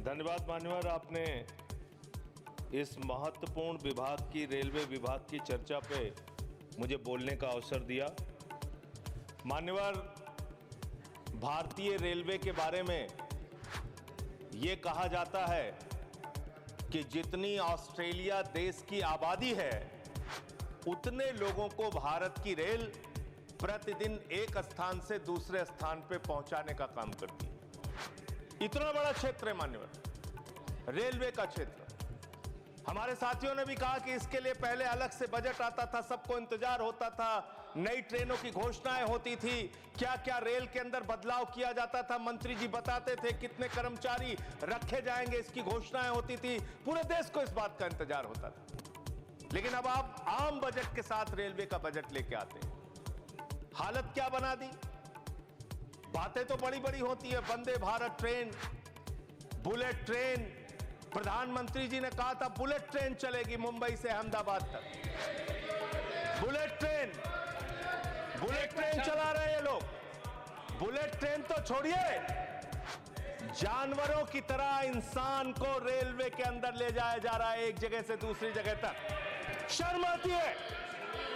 धन्यवाद मान्यवर, आपने इस महत्वपूर्ण विभाग की, रेलवे विभाग की चर्चा पे मुझे बोलने का अवसर दिया। मान्यवर, भारतीय रेलवे के बारे में ये कहा जाता है कि जितनी ऑस्ट्रेलिया देश की आबादी है उतने लोगों को भारत की रेल प्रतिदिन एक स्थान से दूसरे स्थान पे पहुंचाने का काम करती है। इतना बड़ा क्षेत्र है मान्यवर, रेलवे का क्षेत्र। हमारे साथियों ने भी कहा कि इसके लिए पहले अलग से बजट आता था, सबको इंतजार होता था, नई ट्रेनों की घोषणाएं होती थी, क्या क्या रेल के अंदर बदलाव किया जाता था, मंत्री जी बताते थे कितने कर्मचारी रखे जाएंगे, इसकी घोषणाएं होती थी, पूरे देश को इस बात का इंतजार होता था। लेकिन अब आप आम बजट के साथ रेलवे का बजट लेके आते हैं, हालत क्या बना दी। बातें तो बड़ी बड़ी होती है, Vande Bharat train, bullet train, प्रधानमंत्री जी ने कहा था बुलेट ट्रेन चलेगी मुंबई से अहमदाबाद तक। बुलेट ट्रेन चला रहे हैं ये लोग। बुलेट ट्रेन तो छोड़िए, जानवरों की तरह इंसान को रेलवे के अंदर ले जाया जा रहा है, एक जगह से दूसरी जगह तक। शर्म आती है,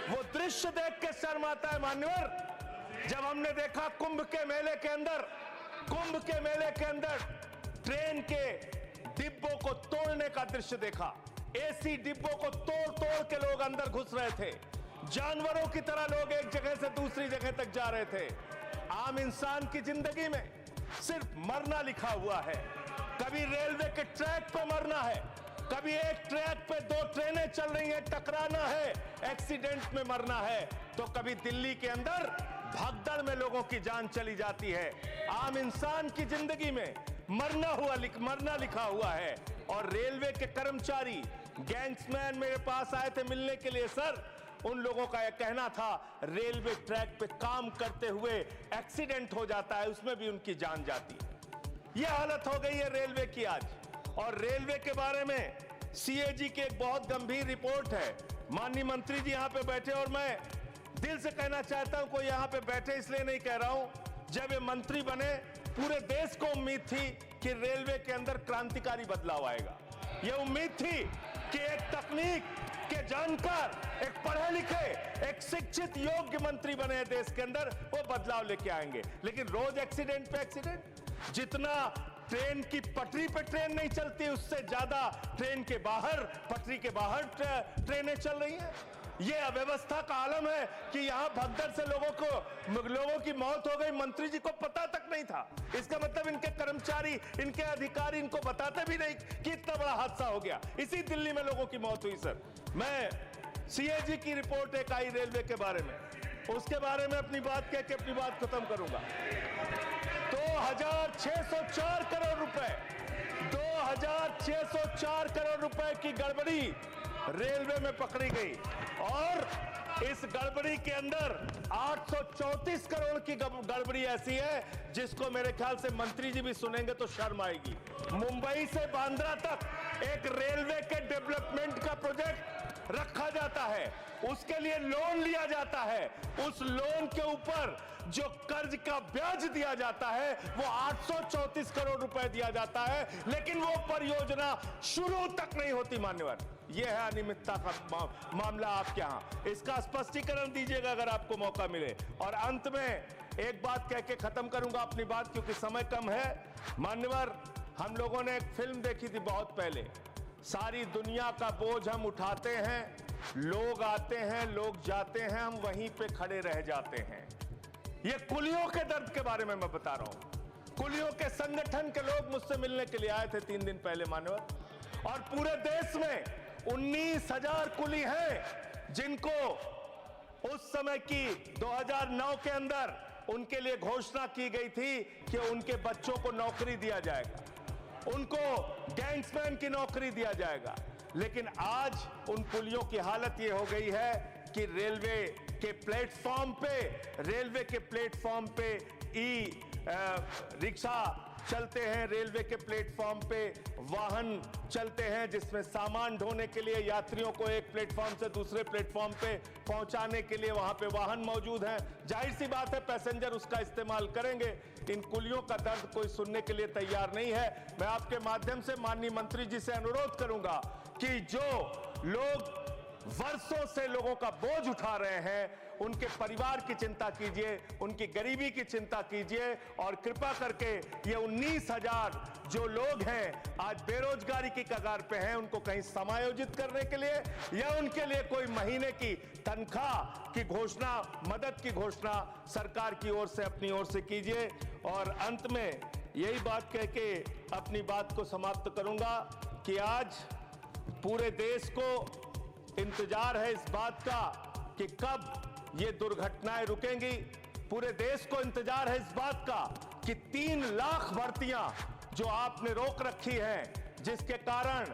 वो दृश्य देख के शर्म आता है मान्यवर। जब हमने देखा कुंभ के मेले के अंदर ट्रेन के डिब्बों को तोड़ने का दृश्य देखा, एसी डिब्बों को तोड़ तोड़ के लोग अंदर घुस रहे थे, जानवरों की तरह लोग एक जगह से दूसरी जगह तक जा रहे थे। आम इंसान की जिंदगी में सिर्फ मरना लिखा हुआ है। कभी रेलवे के ट्रैक पे मरना है, कभी एक ट्रैक पे दो ट्रेनें चल रही हैं, टकराना है, एक्सीडेंट में मरना है, तो कभी दिल्ली के अंदर भगदड़ में लोगों की जान चली जाती है। आम इंसान की जिंदगी में मरना लिखा हुआ है। और रेलवे के कर्मचारी, गैंग्समैन मेरे पास आए थे मिलने के लिए। सर, उन लोगों का यह कहना था रेलवे ट्रैक पे काम करते हुए एक्सीडेंट हो जाता है, उसमें भी उनकी जान जाती है। यह हालत हो गई है रेलवे की आज। और रेलवे के बारे में सीएजी की एक बहुत गंभीर रिपोर्ट है। माननीय मंत्री जी यहां पे बैठे, और मैं दिल से कहना चाहता हूं, कोई यहां पे बैठे इसलिए नहीं कह रहा हूं, जब ये मंत्री बने पूरे देश को उम्मीद थी कि रेलवे के अंदर क्रांतिकारी बदलाव आएगा। यह उम्मीद थी कि एक तकनीक के जानकार, एक पढ़े लिखे, एक शिक्षित योग्य मंत्री बने देश के अंदर, वो बदलाव लेके आएंगे। लेकिन रोज एक्सीडेंट पे एक्सीडेंट। जितना ट्रेन की पटरी पे ट्रेन नहीं चलती, उससे ज्यादा ट्रेन के बाहर, पटरी के बाहर ट्रेनें चल रही हैं। यह अव्यवस्था का आलम है कि यहां भगदड़ से लोगों की मौत हो गई, मंत्री जी को पता तक नहीं था। इसका मतलब इनके कर्मचारी, इनके अधिकारी इनको बताते भी नहीं कि इतना बड़ा हादसा हो गया। इसी दिल्ली में लोगों की मौत हुई। सर, मैं सीएजी की रिपोर्ट एक आई रेलवे के बारे में, उसके बारे में अपनी बात कह के अपनी बात खत्म करूंगा। 2604 करोड़ रुपए, 2604 करोड़ रुपए की गड़बड़ी रेलवे में पकड़ी गई। और इस गड़बड़ी के अंदर 834 करोड़ की गड़बड़ी ऐसी है जिसको मेरे ख्याल से मंत्री जी भी सुनेंगे तो शर्म आएगी। मुंबई से बांद्रा तक एक रेलवे के डेवलपमेंट का प्रोजेक्ट रखा जाता है, उसके लिए लोन लिया जाता है, उस लोन के ऊपर जो कर्ज का ब्याज दिया जाता है वो 834 करोड़ रुपए दिया जाता है, लेकिन वो परियोजना शुरू तक नहीं होती। मान्यवर, यह है अनियमितता का मामला आपके यहां। इसका स्पष्टीकरण दीजिएगा अगर आपको मौका मिले। और अंत में एक बात कह के खत्म करूंगा अपनी बात, क्योंकि समय कम है। मान्यवर, हम लोगों ने एक फिल्म देखी थी बहुत पहले, सारी दुनिया का बोझ हम उठाते हैं, लोग आते हैं, लोग जाते हैं, हम वहीं पे खड़े रह जाते हैं। ये कुलियों के दर्द के बारे में मैं बता रहा हूं। कुलियों के संगठन के लोग मुझसे मिलने के लिए आए थे 3 दिन पहले मान्यवर, और पूरे देश में 19,000 कुली हैं जिनको उस समय की 2009 के अंदर उनके लिए घोषणा की गई थी कि उनके बच्चों को नौकरी दिया जाएगा, उनको गैंग्समैन की नौकरी दिया जाएगा। लेकिन आज उन कुलियों की हालत यह हो गई है कि रेलवे के प्लेटफॉर्म पे ई रिक्शा चलते हैं रेलवे के प्लेटफॉर्म पे, वाहन चलते हैं जिसमें सामान ढोने के लिए यात्रियों को एक प्लेटफॉर्म से दूसरे प्लेटफॉर्म पे पहुंचाने के लिए वहां पे वाहन मौजूद हैं। जाहिर सी बात है पैसेंजर उसका इस्तेमाल करेंगे। इन कुलियों का दर्द कोई सुनने के लिए तैयार नहीं है। मैं आपके माध्यम से माननीय मंत्री जी से अनुरोध करूंगा कि जो लोग वर्षों से लोगों का बोझ उठा रहे हैं, उनके परिवार की चिंता कीजिए, उनकी गरीबी की चिंता कीजिए और कृपा करके ये 19,000 जो लोग हैं आज बेरोजगारी की कगार पे हैं, उनको कहीं समायोजित करने के लिए या उनके लिए कोई महीने की तनख्वाह की घोषणा, मदद की घोषणा सरकार की ओर से अपनी ओर से कीजिए। और अंत में यही बात कह के अपनी बात को समाप्त करूंगा कि आज पूरे देश को इंतजार है इस बात का कि कब ये दुर्घटनाएं रुकेंगी। पूरे देश को इंतजार है इस बात का कि 3 लाख भर्तियां जो आपने रोक रखी हैं, जिसके कारण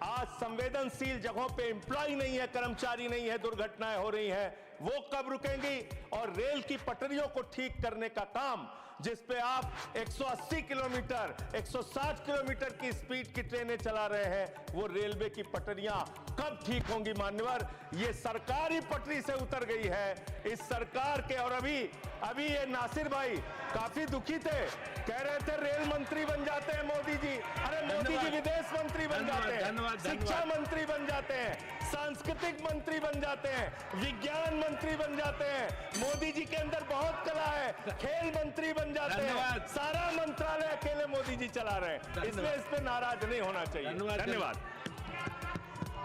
आज संवेदनशील जगहों पे एम्प्लॉय नहीं है, कर्मचारी नहीं है, दुर्घटनाएं हो रही हैं, वो कब रुकेंगी। और रेल की पटरियों को ठीक करने का काम जिस पे आप 180 किलोमीटर 160 किलोमीटर की स्पीड की ट्रेनें चला रहे हैं, वो रेलवे की पटरियां कब ठीक होंगी मान्यवर। ये सरकारी पटरी से उतर गई है इस सरकार के। और अभी ये नासिर भाई काफी दुखी थे, कह रहे थे रेल मंत्री बन जाते हैं मोदी जी। अरे मोदी जी विदेश मंत्री बन जाते हैं, शिक्षा मंत्री बन जाते हैं, सांस्कृतिक मंत्री बन जाते हैं, विज्ञान मंत्री बन जाते हैं। मोदी जी के अंदर बहुत कला है, खेल मंत्री बन जाते हैं। सारा मंत्रालय अकेले मोदी जी चला रहे हैं, इसलिए इस पे नाराज नहीं होना चाहिए। धन्यवाद।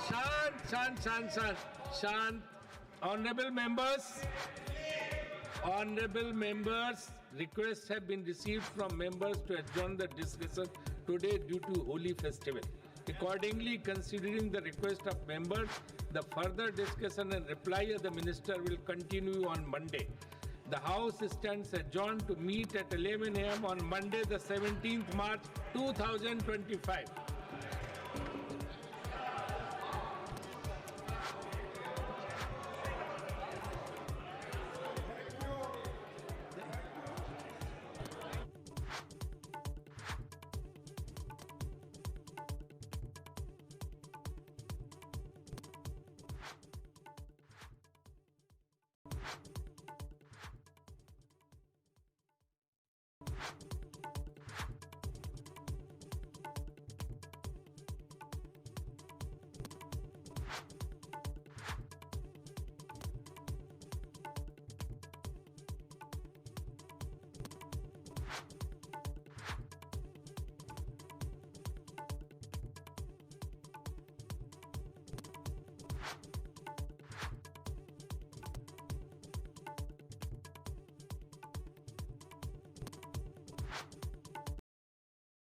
शांत शांत शांत शांत शांत। Honorable members, requests have been received from members to adjourn the discussion today due to Holi festival. Accordingly, considering the request of members, the further discussion and reply of the minister will continue on Monday. The House stands adjourned to meet at 11 a.m. on Monday, the 17th March 2025.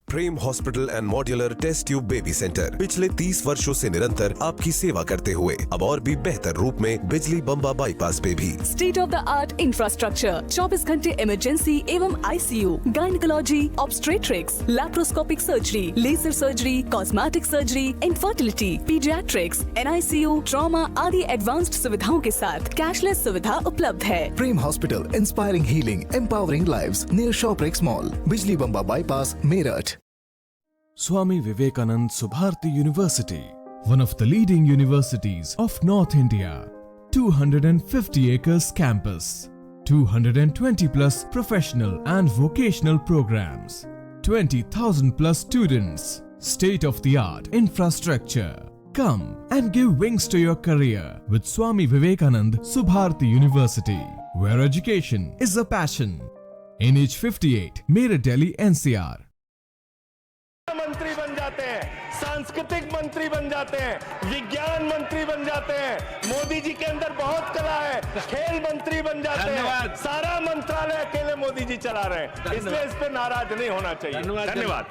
Prem hospital and modular test tube baby centre पिछले 30 वर्षों से निरंतर आपकी सेवा करते हुए अब और भी बेहतर रूप में बिजली बम्बा बाईपास पे भी। State of the art infrastructure, 24 घंटे इमरजेंसी एवं ICU, gynaecology, obstetrics, laparoscopic surgery, laser surgery, cosmetic surgery, infertility, paediatrics, NICU, trauma आदि एडवांस्ड सुविधाओं के साथ कैशलेस सुविधा उपलब्ध है। Prem hospital, inspiring healing, empowering lives, near Shoprix mall, Bijli Bamba bypass, Meerut. Swami Vivekanand Subharti University, one of the leading universities of North India. 250 acres campus, 220 plus professional and vocational programs, 20,000 plus students, state of the art infrastructure. Come and give wings to your career with Swami Vivekanand Subharti University, where education is a passion. NH 58, Meerut, Delhi, NCR. मंत्री बन जाते हैं, सांस्कृतिक मंत्री बन जाते हैं, विज्ञान मंत्री बन जाते हैं। मोदी जी के अंदर बहुत कला है, खेल मंत्री बन जाते हैं। सारा मंत्रालय अकेले मोदी जी चला रहे हैं, इसलिए इस पे नाराज नहीं होना चाहिए। धन्यवाद।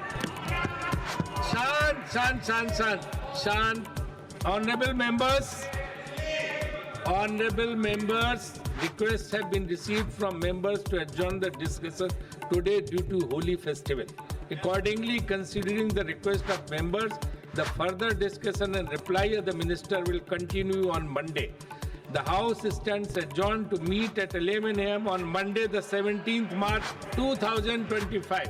शांत शांत शांत शांत शांत। Honorable members, requests have been received from members to adjourn the discussion today due to Holi festival. Accordingly, considering the request of members, the further discussion and reply of the minister will continue on Monday. The House stands adjourned to meet at 11 a.m. on Monday, the 17th March 2025.